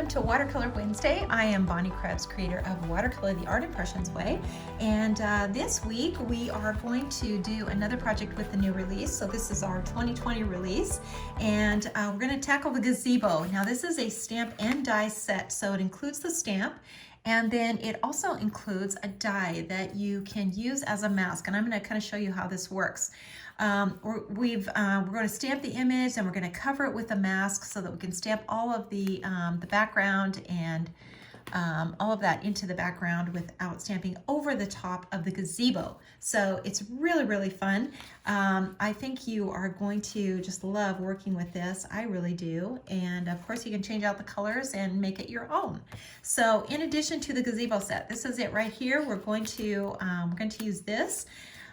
welcome to Watercolor Wednesday. I am Bonnie Krebs, creator of Watercolor the Art Impressions Way, and this week we are going to do another project with the new release. So this is our 2020 release, and we're going to tackle the gazebo. Now this is a stamp and die set, so it includes the stamp, and then it also includes a die that you can use as a mask, and I'm going to kind of show you how this works. We're going to stamp the image, and we're going to cover it with a mask so that we can stamp all of the background and all of that into the background without stamping over the top of the gazebo. So it's really, really fun. I think you are going to just love working with this. I really do. And of course you can change out the colors and make it your own. So in addition to the gazebo set, this is it right here. We're going to use this.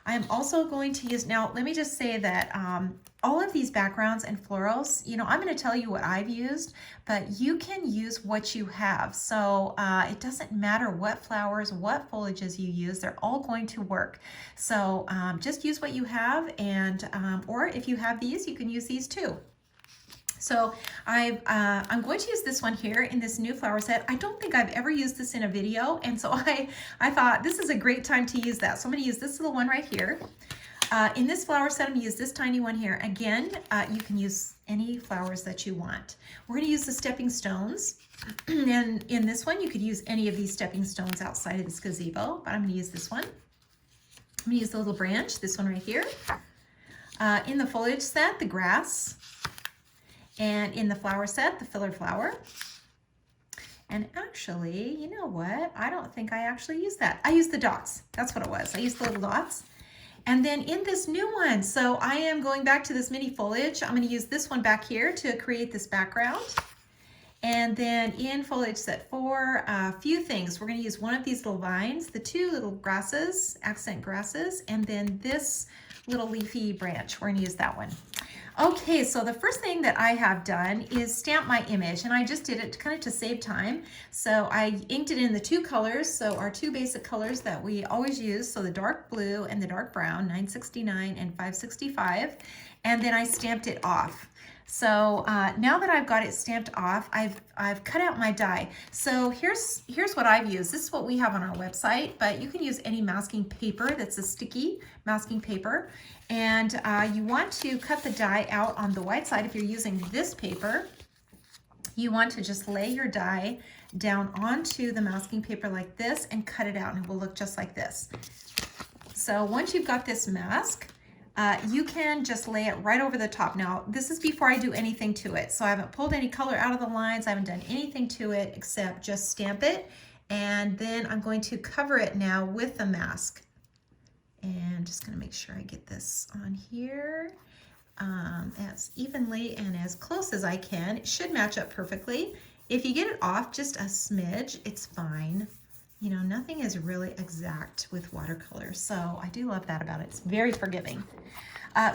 I am also going to use, now let me just say that all of these backgrounds and florals, you know, I'm going to tell you what I've used, but you can use what you have. So it doesn't matter what flowers, what foliages you use, they're all going to work. So just use what you have, and or if you have these, you can use these too. So I'm going to use this one here in this new flower set. I don't think I've ever used this in a video, and so I thought this is a great time to use that. So I'm going to use this little one right here. In this flower set, I'm going to use this tiny one here. Again, you can use any flowers that you want. We're going to use the stepping stones, and in this one, you could use any of these stepping stones outside of this gazebo, but I'm going to use this one. I'm going to use the little branch, this one right here. In the foliage set, the grass. And in the flower set, the filler flower. And actually, you know what? I don't think I actually used that. I used the dots. That's what it was. I used the little dots. And then in this new one, so I am going back to this mini foliage. I'm going to use this one back here to create this background. And then in foliage set 4, a few things. We're going to use one of these little vines, the two little grasses, accent grasses, and then this little leafy branch. We're going to use that one. Okay, so the first thing that I have done is stamp my image, and I just did it kind of to save time. So I inked it in the two colors, so our two basic colors that we always use, so the dark blue and the dark brown, 969 and 565, and then I stamped it off. So now that I've got it stamped off, I've cut out my die. So here's what I've used. This is what we have on our website, but you can use any masking paper that's a sticky masking paper. And you want to cut the die out on the white side. If you're using this paper, you want to just lay your die down onto the masking paper like this and cut it out, and it will look just like this. So once you've got this mask, you can just lay it right over the top. Now, this is before I do anything to it. So I haven't pulled any color out of the lines. I haven't done anything to it except just stamp it. And then I'm going to cover it now with the mask. And just going to make sure I get this on here as evenly and as close as I can. It should match up perfectly. If you get it off just a smidge, it's fine. You know, nothing is really exact with watercolor, so I do love that about it. It's very forgiving.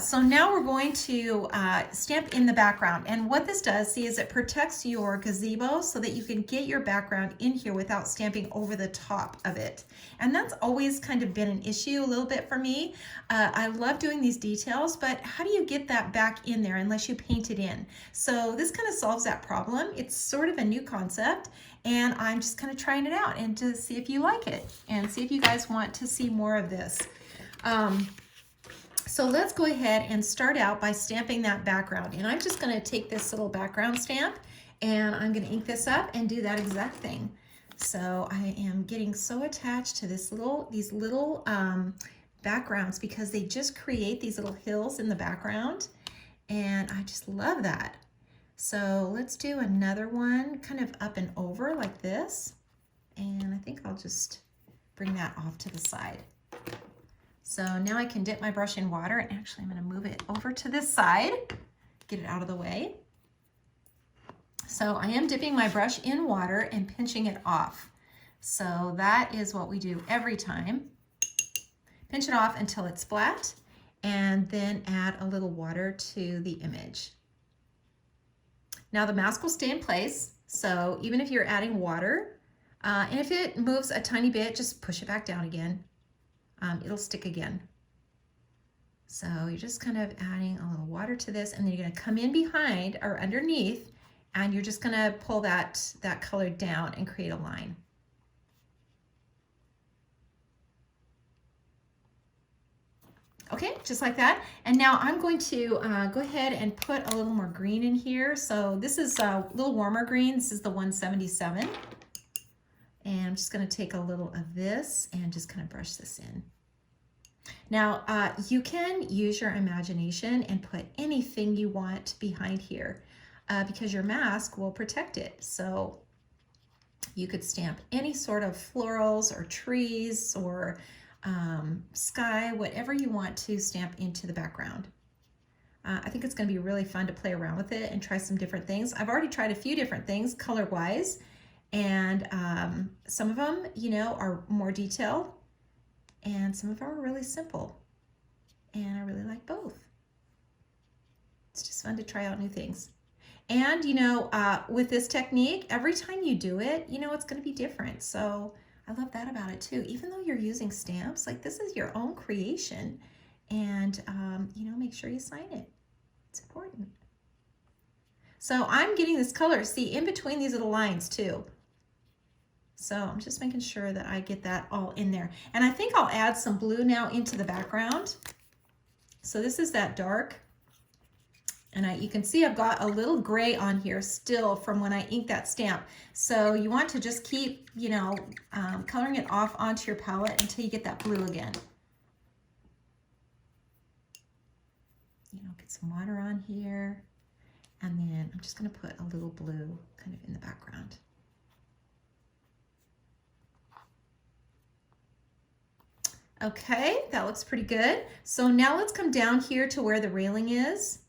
So now we're going to stamp in the background, and what this does, see, is it protects your gazebo so that you can get your background in here without stamping over the top of it. And that's always kind of been an issue a little bit for me. I love doing these details, but how do you get that back in there unless you paint it in? So this kind of solves that problem. It's sort of a new concept, and I'm just kind of trying it out and to see if you like it and see if you guys want to see more of this. So let's go ahead and start out by stamping that background. And I'm just going to take this little background stamp, and I'm going to ink this up and do that exact thing. So I am getting so attached to these little backgrounds because they just create these little hills in the background, and I just love that. So let's do another one kind of up and over like this, and I think I'll just bring that off to the side. So now I can dip my brush in water, and actually I'm going to move it over to this side, get it out of the way. So I am dipping my brush in water and pinching it off. So that is what we do every time. Pinch it off until it's flat, and then add a little water to the image. Now the mask will stay in place, so even if you're adding water, and if it moves a tiny bit, just push it back down again. It'll stick again. So you're just kind of adding a little water to this, and then you're going to come in behind or underneath and you're just gonna pull that color down and create a line. Okay, just like that. And now I'm going to go ahead and put a little more green in here. So this is a little warmer green. This is the 177. And I'm just gonna take a little of this and just kind of brush this in. Now, you can use your imagination and put anything you want behind here because your mask will protect it. So you could stamp any sort of florals or trees or sky, whatever you want to stamp into the background. I think it's going to be really fun to play around with it and try some different things. I've already tried a few different things color-wise, and some of them, you know, are more detailed, and some of them are really simple, and I really like both. It's just fun to try out new things. And, you know, with this technique, every time you do it, you know, it's going to be different. So I love that about it too. Even though you're using stamps, like this is your own creation, and you know, make sure you sign it. It's important. So I'm getting this color, see, in between these little lines too. So I'm just making sure that I get that all in there. And I think I'll add some blue now into the background. So this is that dark. And you can see I've got a little gray on here still from when I inked that stamp. So you want to just keep, you know, coloring it off onto your palette until you get that blue again. You know, get some water on here. And then I'm just going to put a little blue kind of in the background. Okay, that looks pretty good. So now let's come down here to where the railing is.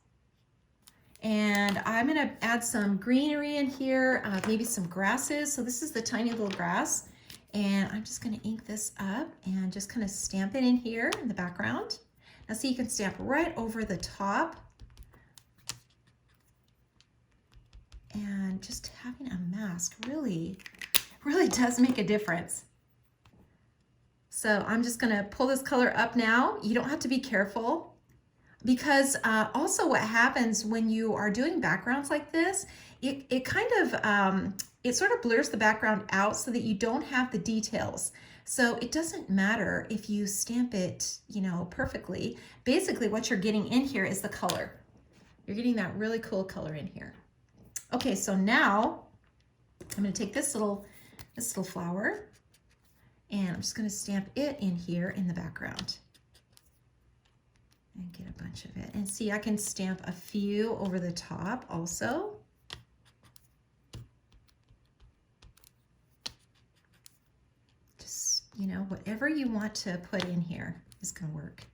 And I'm gonna add some greenery in here, maybe some grasses. So this is the tiny little grass. And I'm just gonna ink this up and just kind of stamp it in here in the background. Now see, you can stamp right over the top. And just having a mask really does make a difference. So I'm just gonna pull this color up now. You don't have to be careful, because also what happens when you are doing backgrounds like this, it kind of, it sort of blurs the background out so that you don't have the details. So it doesn't matter if you stamp it, you know, perfectly. Basically what you're getting in here is the color. You're getting that really cool color in here. Okay, so now I'm gonna take this little flower, and I'm just gonna stamp it in here in the background. And get a bunch of it. And see, I can stamp a few over the top also. Just, you know, whatever you want to put in here is gonna work.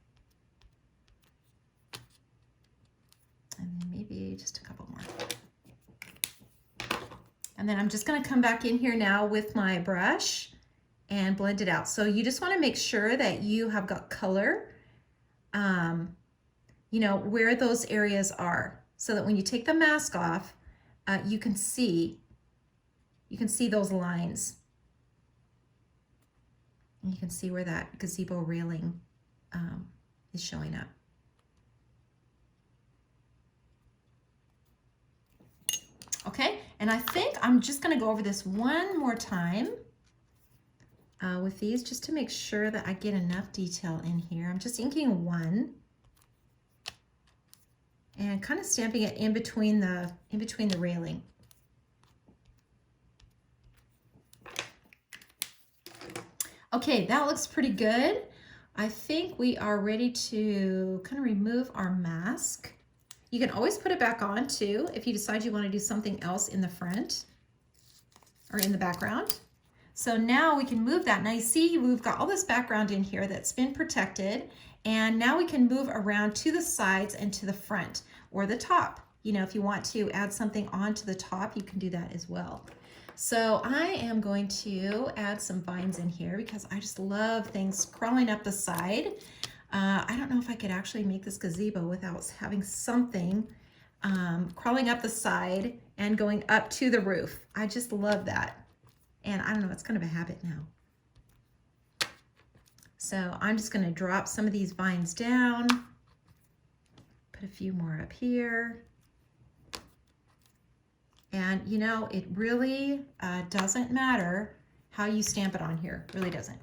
And then maybe just a couple more. And then I'm just gonna come back in here now with my brush and blend it out. So you just wanna make sure that you have got color, you know, where those areas are, so that when you take the mask off, you can see those lines. And you can see where that gazebo railing is showing up. Okay, and I think I'm just gonna go over this one more time with these, just to make sure that I get enough detail in here. I'm just inking one and kind of stamping it in between the railing. Okay, that looks pretty good. I think we are ready to kind of remove our mask. You can always put it back on too if you decide you want to do something else in the front or in the background. So now we can move that. Now you see we've got all this background in here that's been protected, and now we can move around to the sides and to the front or the top. You know, if you want to add something onto the top, you can do that as well. So I am going to add some vines in here because I just love things crawling up the side. I don't know if I could actually make this gazebo without having something crawling up the side and going up to the roof. I just love that. And I don't know, it's kind of a habit now. So I'm just gonna drop some of these vines down, put a few more up here. And you know, it really doesn't matter how you stamp it on here, really doesn't.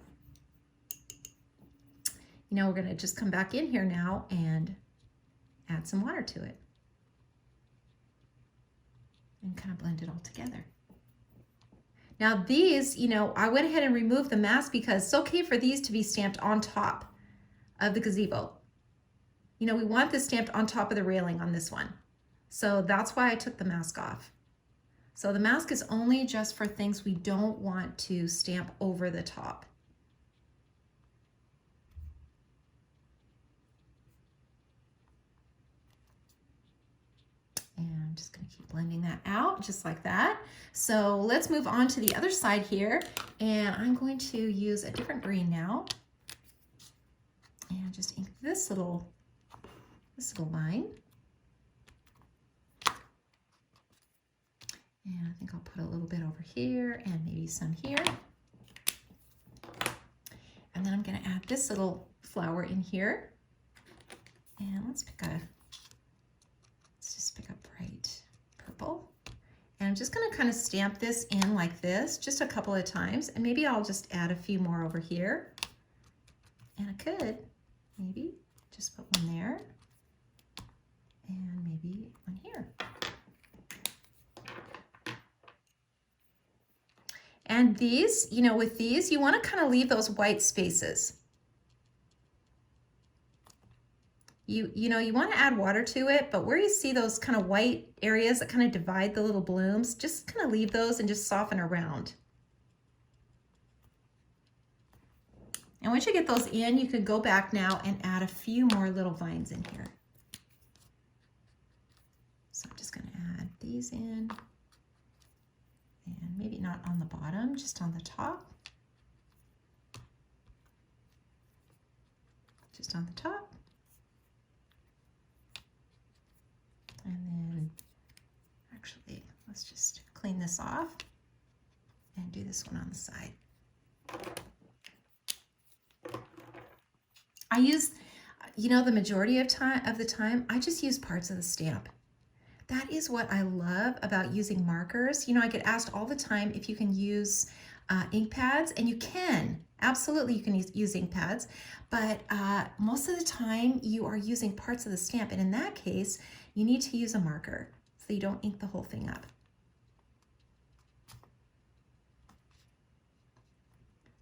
You know, we're gonna just come back in here now and add some water to it and kind of blend it all together. Now these, you know, I went ahead and removed the mask because it's okay for these to be stamped on top of the gazebo. You know, we want this stamped on top of the railing on this one. So that's why I took the mask off. So the mask is only just for things we don't want to stamp over the top. And I'm just going to keep blending that out just like that. So let's move on to the other side here. And I'm going to use a different green now. And just ink this little line. And I think I'll put a little bit over here and maybe some here. And then I'm going to add this little flower in here. And let's just pick a bright purple. And I'm just going to kind of stamp this in like this just a couple of times. And maybe I'll just add a few more over here. And I could maybe just put one there and maybe one here. And these, you know, with these, you want to kind of leave those white spaces. You know, you want to add water to it, but where you see those kind of white areas that kind of divide the little blooms, just kind of leave those and just soften around. And once you get those in, you can go back now and add a few more little vines in here. So I'm just going to add these in. And maybe not on the bottom, just on the top. Just on the top. And then, actually, let's just clean this off and do this one on the side. I use, you know, the majority of the time, I just use parts of the stamp. That is what I love about using markers. You know, I get asked all the time if you can use ink pads, and you can. Absolutely, you can use ink pads, but most of the time you are using parts of the stamp, and in that case, you need to use a marker so you don't ink the whole thing up.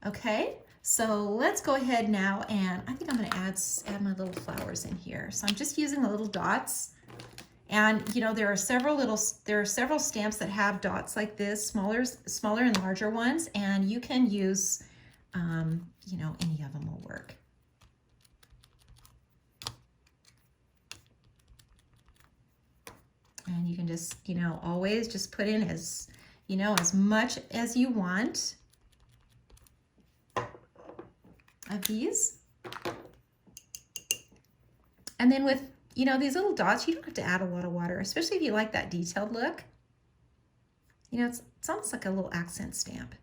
Okay, so let's go ahead now, and I think I'm going to add my little flowers in here. So I'm just using the little dots. And you know, there are several stamps that have dots like this, smaller and larger ones, and you can use, you know, any of them will work. And you can just, you know, always just put in as, you know, as much as you want of these. And then with, you know, these little dots, you don't have to add a lot of water, especially if you like that detailed look. You know, it's almost like a little accent stamp.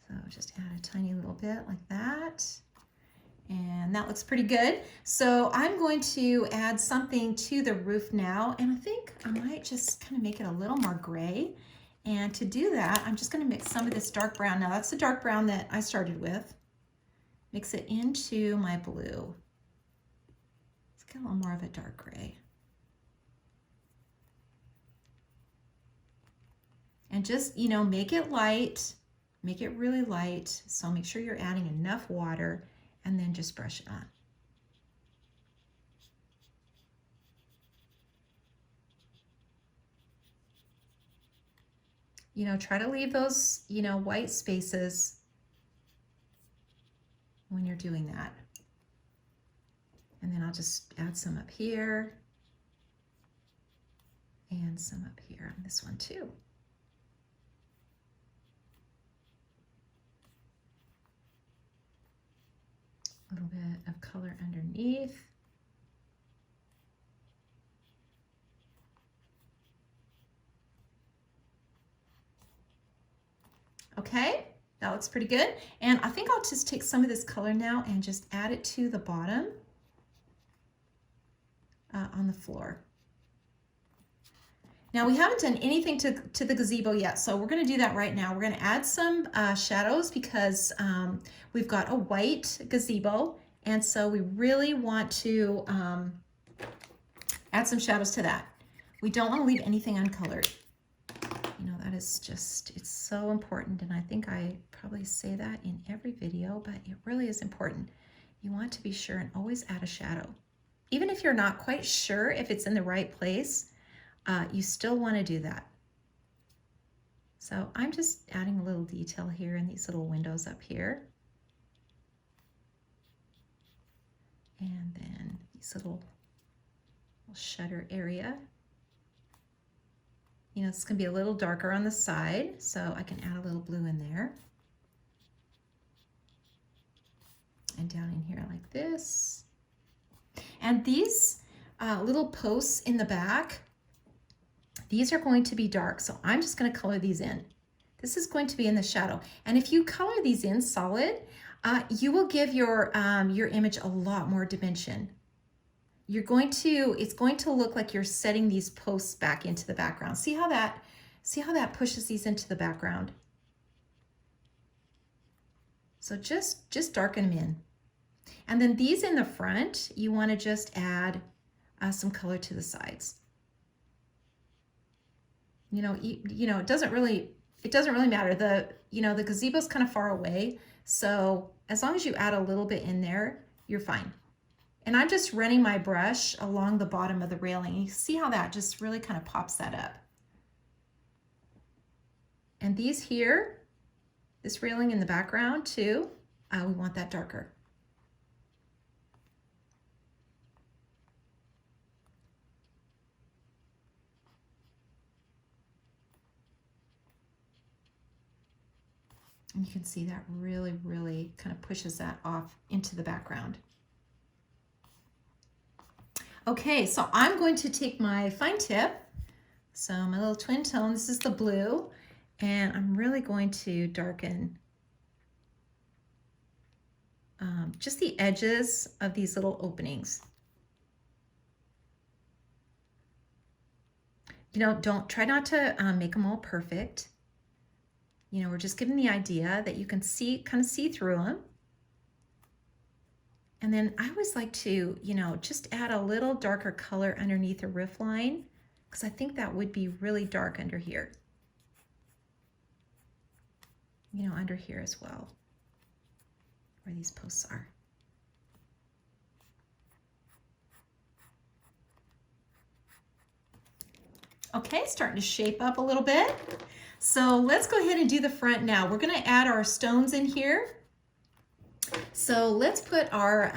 So just add a tiny little bit like that. And that looks pretty good. So I'm going to add something to the roof now, and I think I might just kind of make it a little more gray. And to do that, I'm just going to mix some of this dark brown. Now that's the dark brown that I started with. Mix it into my blue. Let's get a little more of a dark gray. And just, you know, make it light, make it really light. So make sure you're adding enough water, and then just brush it on. You know, try to leave those, you know, white spaces when you're doing that. And then I'll just add some up here and some up here on this one too. A little bit of color underneath. Okay, that looks pretty good. And I think I'll just take some of this color now and just add it to the bottom. on the floor. Now we haven't done anything to the gazebo yet, so we're going to do that right now. We're going to add some shadows because we've got a white gazebo, and so we really want to add some shadows to that. We don't want to leave anything uncolored. You know, that is just, it's so important, and I think I probably say that in every video, but it really is important. You want to be sure and always add a shadow. Even if you're not quite sure if it's in the right place, you still want to do that. So I'm just adding a little detail here in these little windows up here. And then these little shutter area. You know, it's going to be a little darker on the side, so I can add a little blue in there. And down in here like this. And these little posts in the back, these are going to be dark, so I'm just going to color these in. This is going to be in the shadow. And if you color these in solid, you will give your image a lot more dimension. It's going to look like you're setting these posts back into the background. See how that pushes these into the background? So just darken them in. And then these in the front, you want to just add some color to the sides. You know, it doesn't really matter. The gazebo's kind of far away, so as long as you add a little bit in there, you're fine. And I'm just running my brush along the bottom of the railing. You see how that just really kind of pops that up. And these here, this railing in the background too, we want that darker. And you can see that really, really kind of pushes that off into the background. Okay, so I'm going to take my fine tip, so my little twin tone, this is the blue, and I'm really going to darken just the edges of these little openings. You know, try not to make them all perfect. You know, we're just giving the idea that you can kind of see through them. And then I always like to, you know, just add a little darker color underneath the roof line, because I think that would be really dark under here. You know, under here as well, where these posts are. Okay, starting to shape up a little bit. So let's go ahead and do the front now. We're going to add our stones in here. So let's put our,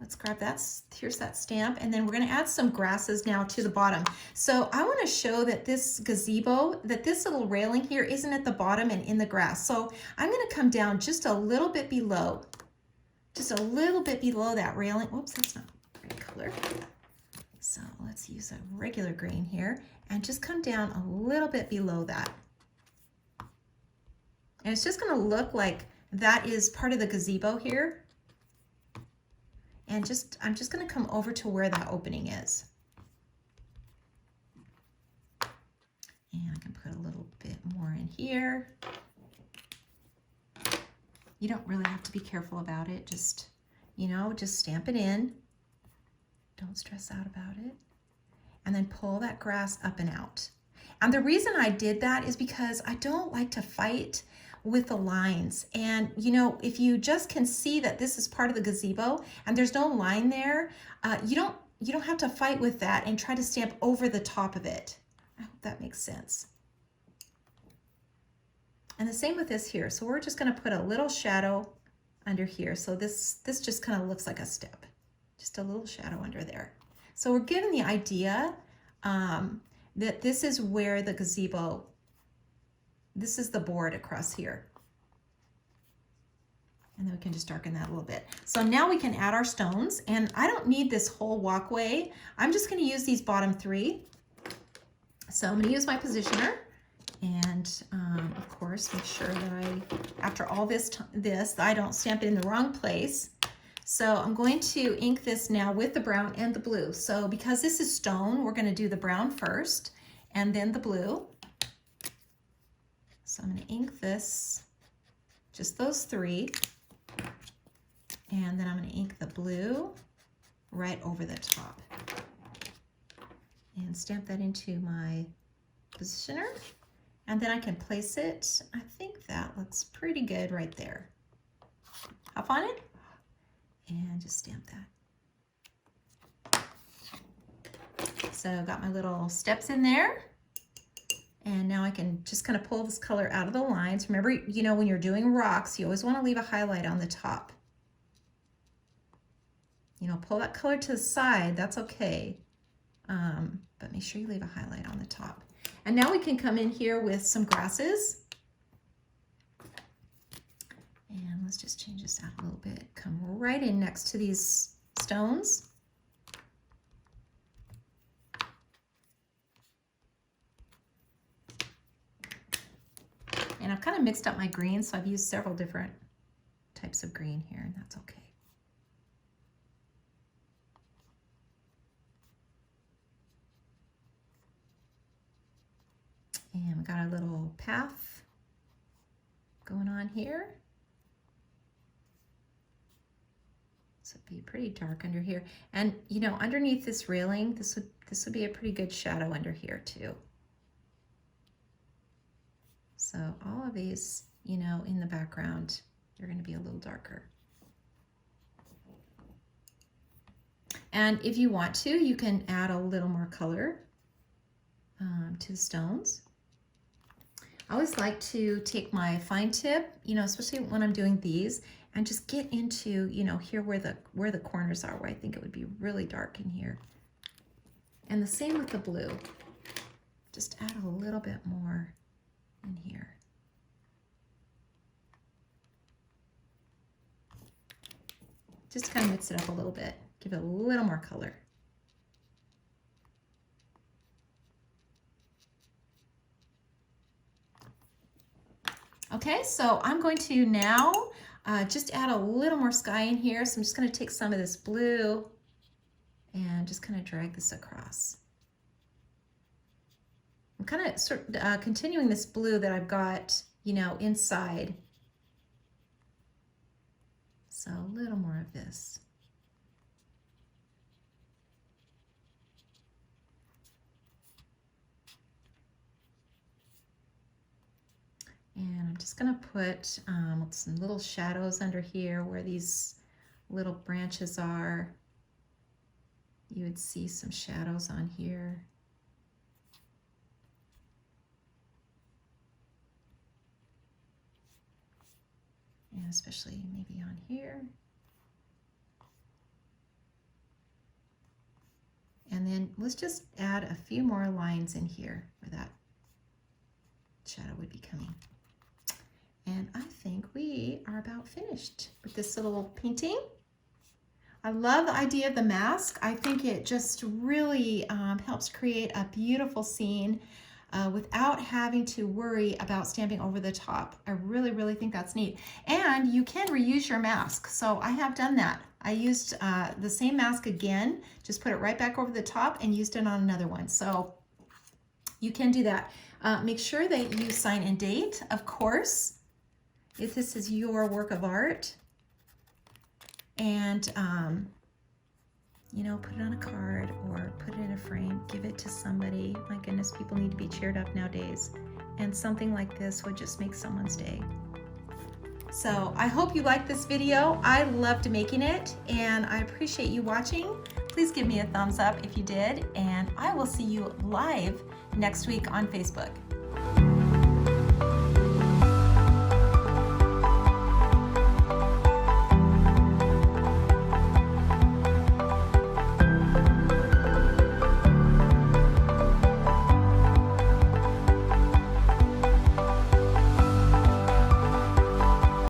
let's grab that, here's that stamp, and then we're going to add some grasses now to the bottom. So I want to show that this gazebo, that this little railing here isn't at the bottom and in the grass. So I'm going to come down just a little bit below, that railing. Whoops, that's not the right color. So let's use a regular grain here and just come down a little bit below that. And it's just going to look like that is part of the gazebo here. And I'm just going to come over to where that opening is. And I can put a little bit more in here. You don't really have to be careful about it. Just, you know, just stamp it in. Don't stress out about it. And then pull that grass up and out. And the reason I did that is because I don't like to fight with the lines. And you know, if you just can see that this is part of the gazebo and there's no line there, you don't have to fight with that and try to stamp over the top of it. I hope that makes sense. And the same with this here. So we're just going to put a little shadow under here. So this just kind of looks like a step, just a little shadow under there. So we're given the idea that this is where the gazebo, this is the board across here. And then we can just darken that a little bit. So now we can add our stones, and I don't need this whole walkway. I'm just going to use these bottom three. So I'm going to use my positioner, and of course make sure that after all this, I don't stamp it in the wrong place. So I'm going to ink this now with the brown and the blue. So because this is stone, we're going to do the brown first and then the blue. So I'm going to ink this, just those three. And then I'm going to ink the blue right over the top. And stamp that into my positioner. And then I can place it. I think that looks pretty good right there. Hop on it and just stamp that. So I've got my little steps in there. And now I can just kind of pull this color out of the lines. Remember, you know, when you're doing rocks, you always want to leave a highlight on the top. You know, pull that color to the side, that's okay. But make sure you leave a highlight on the top. And now we can come in here with some grasses. And let's just change this out a little bit. Come right in next to these stones. And I've kind of mixed up my greens, so I've used several different types of green here, and that's okay. And we got a little path going on here. So it'd be pretty dark under here. And you know, underneath this railing, this would be a pretty good shadow under here too. So all of these, you know, in the background, they're going to be a little darker. And if you want to, you can add a little more color to the stones. I always like to take my fine tip, you know, especially when I'm doing these, and just get into, you know, here where the corners are, where I think it would be really dark in here. And the same with the blue. Just add a little bit more in here. Just kind of mix it up a little bit, give it a little more color. Okay, so I'm going to now just add a little more sky in here. So I'm just going to take some of this blue and just kind of drag this across. I'm kind of continuing this blue that I've got, you know, inside. So a little more of this. And I'm just going to put some little shadows under here where these little branches are. You would see some shadows on here. And especially maybe on here. And then let's just add a few more lines in here where that shadow would be coming. And I think we are about finished with this little painting. I love the idea of the mask. I think it just really helps create a beautiful scene without having to worry about stamping over the top. I really, really think that's neat. And you can reuse your mask. So I have done that. I used the same mask again, just put it right back over the top and used it on another one. So you can do that. Make sure that you sign and date, of course, if this is your work of art. And, you know, put it on a card or put it in a frame, give it to somebody. My goodness, people need to be cheered up nowadays. And something like this would just make someone's day. So I hope you liked this video. I loved making it and I appreciate you watching. Please give me a thumbs up if you did, and I will see you live next week on Facebook.